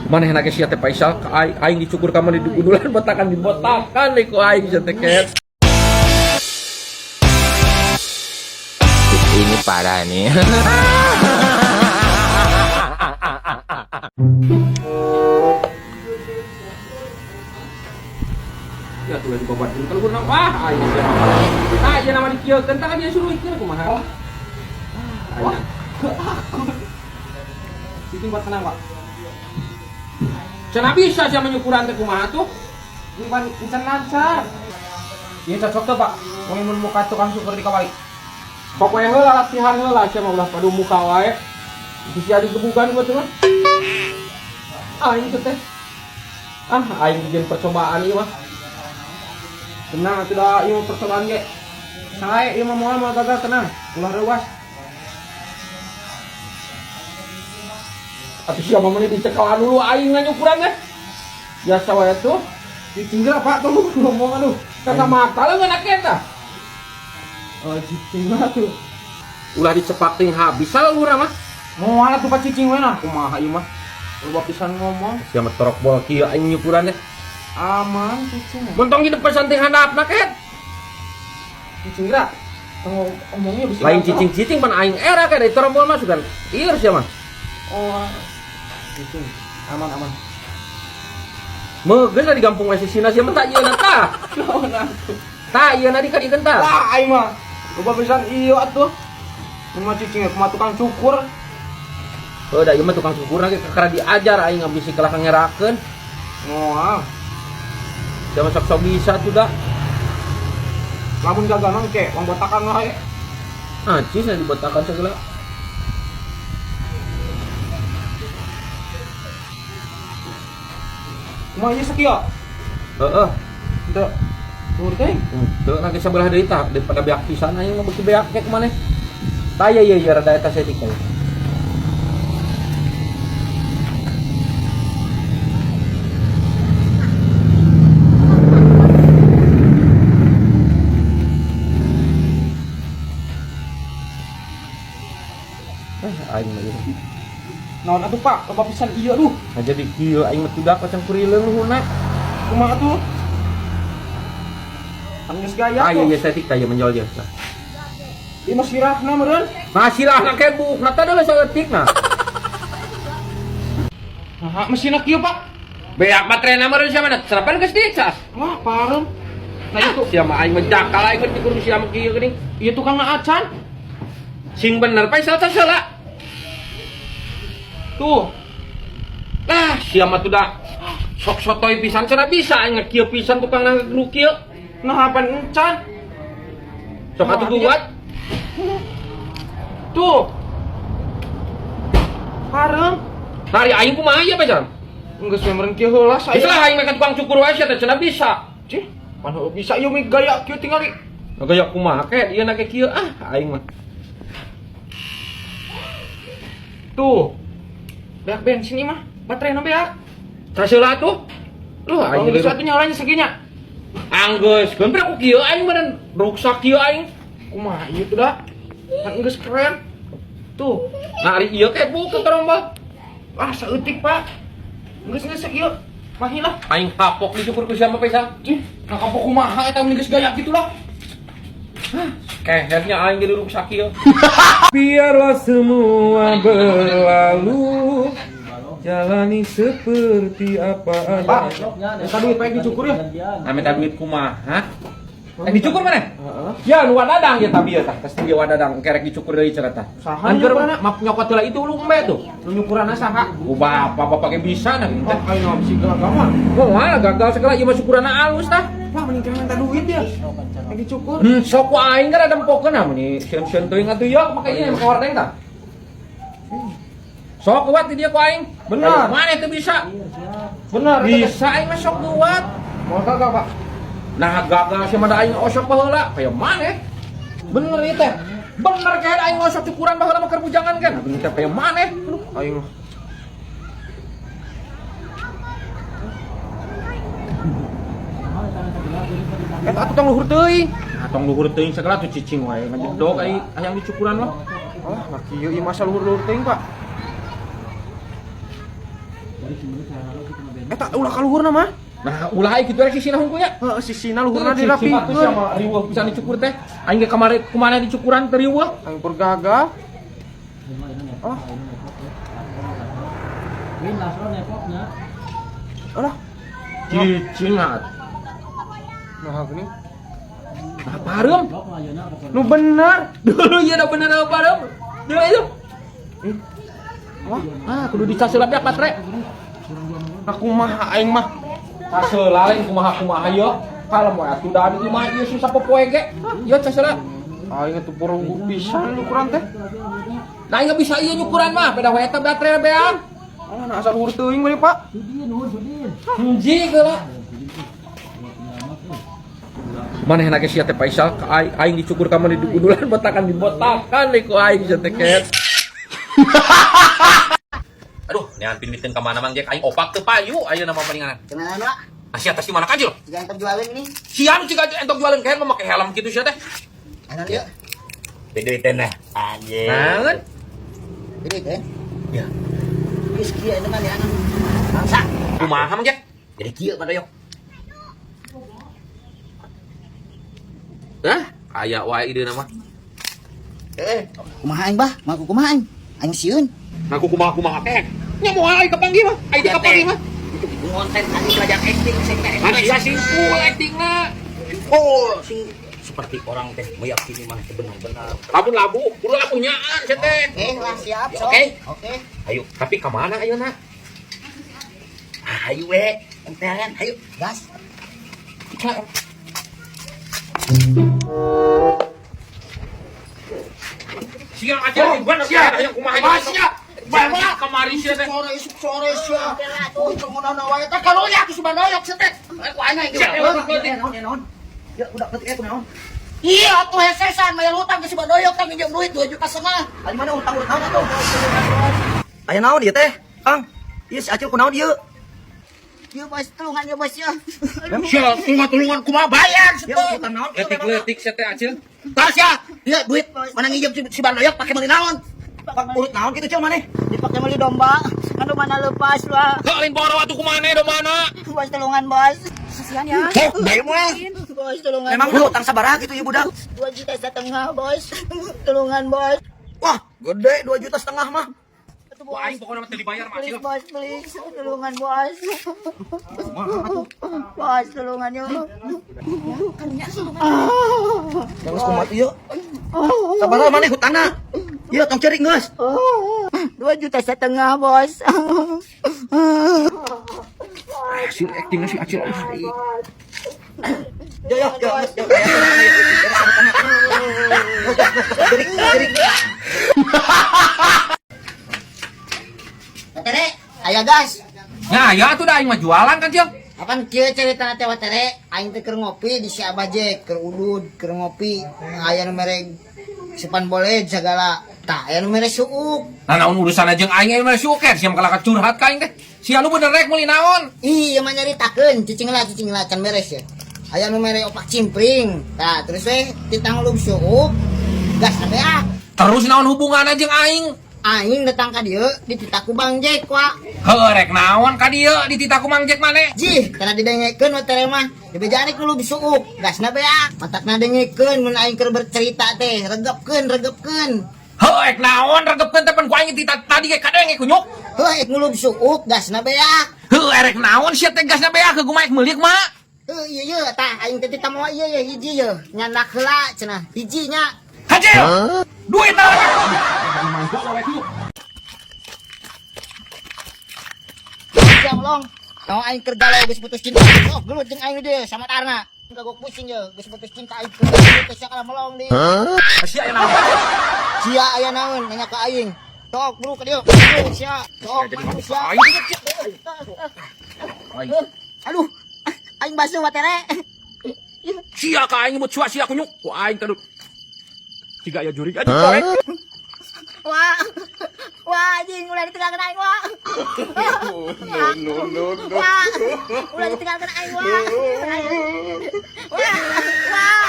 Mana henake sia teh Faisal ka aing dicukur ka mana di udulan botakan deui ku aing sia teh Ket. Ini parah nih. Ya tuh lagi babat dulu kalau kurang wah aing sia. Tah aja nama dikieukeun tah dia suruh ikeur kumaha. Wah. Siting buat tenang, Pak. Cenah bisa sia menyukuran teh kumaha tuh? Iban encan lancar. Ieu cocok tuh, Pak. Mun muka tukang syukur di kawai. Pokoknya heula latihan heula sia mah ulah padu muka wae. Bisa digebugan gua tuh. Aing teh. Aing bikin percobaan ieu mah. Tenang, tidak ieu percobaan ge. Sae ieu mah moal gagal tenang. Ulah reuas. Tapi siapa menit dicekalan dulu aing nganyukuran deh. Biasa wae tuh. Cicing Pak tuh ngomong aduh. Kata mata lah ngenak eta. Oh cicing tuh. Ulah dicepak ting habis salura mah. Moal tuh Pak cicing we nah. Kumaha ieu mah. Loba pisan ngomong. Sia mah torok bol kieu aing nyukuran deh. Aman cicing. Montong di depan ting handapna Ket. Cicing gerak. Ngomongnya bisa. Lain cicing-cicing pan aing era kayak dari torok mah sugan. Ieu sia mah. Oh. Itu aman. Meugeus di kampung we sisina sia mah tak ieu na tah. Naon atuh? Tah ieu na di kadieun tah. Lah aing mah. Loba pisan ieu atuh. Mun mah cicing kumaha tukang cukur. Oh da ieu mah tukang cukur lagi kakara diajar aing ngabisi kelah ngerakeun. Moal. Sia mah sok bisa tuh da. Lamun gagal mah ke wong botakan wae. Cis na dibotakan segala. Mau ieu sakieu? Heeh. Teu. Tur teh. Teu lagi sabelah deui tah daripada beak pisan aing mah beuki beak ke maneh. Tah ieu rada eta setik teh. Aing mah ieu. Naon atuh Pak, loba pisan ieu aduh. Aja di kieu aing mah tudak macam kurileung luhurna. Kumaha atuh? Anggeus gaya tuh. Ieu setik tah ieu menjol jeung. Ieu mah sirahna meureun. Nah sirahna ke bukna teh deuleu saeutikna. Nah, mesinna kieu Pak. Beak baterena meureun sia mana? Serapan geus dicas. Wah, parem. Nah itu sia mah aing mah jakal aing mah dikur sia mah kieu geuning. Ieu tukangna acan. Sing bener Faisal teh heula. Tuh. Lah, sia mah tuh dah sok sotoy pisan cenah bisa aing kieu pisan tukang nu kieu. Nah, apa encan? Sok atuh buat. Tuh. Harem. Tari aing kumaha ya pacar? Geus meureun kieu heula saya. Bisa aing make tukang cukur wae sia teh cenah bisa. Cih, pan bisa ieu mah gaya kieu tingali. Gaya kumaha ke ieu nake kieu aing mah. Tuh. Beak bensin ini mah, baterai na beak. Terseula tuh. Loh, aing geus atuh nyalanya sakinya. Anggeus, gempre ku kieu aing meureun ruksak kieu aing. Kumaha ieu tuh da? Kan geus keren. Tuh, nah ari ieu ke buka karombal. Saeutik Pak. Geus kieu. Mahilah. Aing kapok dicukur ku sia mah Faisal. Nah kapok kumaha eta mun geus gaya kitu lah. Kehernya aing jadi ruksak kieu. Biarlah semua berlalu, jalani seperti apa adanya. Pak, minta duit pengen dicukur ya? Nah, minta duit kumaha? Dicukur mana? Ya, nu wadadang ya tapi ya tah. Pasti dia wadadang kerek dicukur deui cenah tah. Saha nyukurana? Map nyokot heula itu lu embe tuh. Nu nyukurana saha? Ku bapak ge bisa nah. Ayo bisi gagaman. Moal gagal segala ieu mah syukurana alus tah. Wah, mending kena minta duit dia. Yang dicukur. Sok ku aing kan ada empokeun nah meni sieun-sieun teuing atuh ya make ieu make wardeng tah. Sok kuat di dia ku aing. Bener. Mana teu bisa? Bener. Bisa aing mah sok kuat. Moal gagal, Pak. Nah gagal sih mah aing osok baheula. Kayak maneh? Bener ieu teh. Bener kayak aing osok cukuran baheula mah keur bujangan kan. Bener teh kayak maneh? Aduh aing mah. Eta atuh tong luhur teuing. Tong luhur teuing segala tuh cicing wae ngajedog ai hayang dicukuran mah. Lah kieu ieu masa luhur-luhur teuing, Pak. Eta ulah kaluhurna mah. Nah, ulah kitu rek sisina hungkunya. Heeh, sisina luhurna dirapikeun. Sama riweuh bisa dicukur teh. Aing ge kumaha dicukuran teu riweuh. Aing pergagah. Oh. Win lasro nepoknya. Alah, Cicingat. nah gini. Nah, pareum. Nu bener. Dulu ieu da bener apa pareum. Dulu itu. Wah, Kudu dicaseulap ya patre. aku mah aing mah. Caseula lain kumaha ieu. Kalem we atuh da di imah ieu susah popoe ge. Ieu caseula. Aing atuh purung pisan ukuran teh. Nah, ieu bisa ieu nyukuran mah, beda we eta batre bean. Ah, nah asal luhur teuing mah Pak. Hiji geula. Manehna ge sia teh Faisal ka aing dicukur ka mah di gudulan botakan ku aing sia teh ket. Aduh, nean pinbiteun ka mana mang ge aing opak teu payu ayeuna mah palinganan. Gimana Pak? Sia teh si mana kajil? Jangan terjualin ini. Sia nu ciga entok jualan kaen mah make helm kitu sia teh. Anak dia. Duiteun nah. Anjir. Naon? Ini kan? Ya. Geus kieu itu kan ya anak. Bangsa. Kumaha mang ge? Jadi kieu badoyok. Hah? Aya wae ideuna mah. Kumaha aing bah? Maku kumaha aing? Aing sieun. Aku kumaha kek. Nya moal aing kapanggih mah. Aing teh kapanggih mah. Ngonten tadi belajar acting sing teh. Sia simpul actingna. Oh, sing seperti orang teh meyakini mana benar-benar. Labu, kudu labunyaan sia teh. Oke, lah siap. sok. Oke. Oke. Ayo, tapi ka mana ayeuna? Ayo we, enteran, ayo gas. Sia aja gimana sia aya kumaha sia. Bawa kamari sia teh. Sore sia. Untuk ngono wae teh kalau ya aku subandoyok sia teh. Aku aing naon. Ya udah ketik aku naon. Iya, tuh hesesan bayar utang ke si Badoyok kan minjem duit 2,5 juta. Ari mana utang naon atuh? Aya naon ieu teh? Kang. Ieu si Acil kunaon ieu? Ieu bos tulungan ya bos ya. Sia tulungan kumaha bayar sia Ieu teh. utang naon? Letik sia teh Acil. Tah sia, dia duit mana nginjem si Badoyok pakai meuli naon? Urut naon kitu Cil maneh? Dipakai meuli domba. Anu mana lepas lah. Kalin boro atuh kumaha do mana? Bos tulungan bos. Kasihan ya. Bae moal. Bos tulungan. Memang lu utang sabaraha gitu ieu budak? 2,5 juta bos. Tulungan bos. Wah, gede 2,5 juta mah. Wah, aing pokona mah teu dibayar mah Please Acil. bos, please. Tulungan bos. Bos, tulungan yuk. Geus kumat ieu. Sabaraha maneh hutangna? Ieu tong ceurik geus. 2,5 juta bos. Acil actingna si Acil. Yo. Tere, aya gas. Nah, ya tuh dah aing mah jualan kan, Cil. Kapan kieu cerita teh tere? Aing teh keur ngopi di si Abah Jack, keur udud, keur ngopi. Aya nu mere sepan boleh segala. Tah, aya nu mere suuk. Nah, naon urusan jeung aing aya mah syukur siam kalaka curhat ka aing teh. Sia lu bener rek meuli naon? Iya mah nyaritakeun, cicing lah can beres ya. Aya nu mere opak cimpring. Tah, terus we ditanglup suuk. Gas beak. Terus naon hubunganna jeung aing? Aing datang ka dieu dititaku Bang Jack wa. Heuh rek naon ka dieu dititaku Mang Jack maneh? Jih, karena didengekeun we tere mah. Dibejani kudu disuuk. Gasna beak. Matakna dengekeun mun aing keur bercerita teh, regepkeun. Heuh rek naon regepkeun teh pan ku aing tadi ge kadenge kunyuk. Heuh, ngulub suuk gasna beak. Heuh rek naon sia teh gasna beak ke gumaek meulik mah. Iya, tah aing teh ditamo ieu hiji ye. Nyandak heula cenah. Hiji nya. Hajil. Duit na. Jam long. Tau aing keur galau geus putus cinta. Oh, gelut jeung aing deui sama tarna. Kagok pusing ye, geus putus cinta aing putus sakala melong deui. Sia aya naon? Sia aya naon nanya ka aing. Sok buru ka dieu. Sia, sok manusia. Aduh. Aing basuh wa tere. Sia ka aing mut sia kunyuk. Ku aing teh tiga aya jurig aja korek. Wah, anjing ulah ditinggalkeun aing wah. No. Wah, ulah ditinggalkeun aing wah. Wah.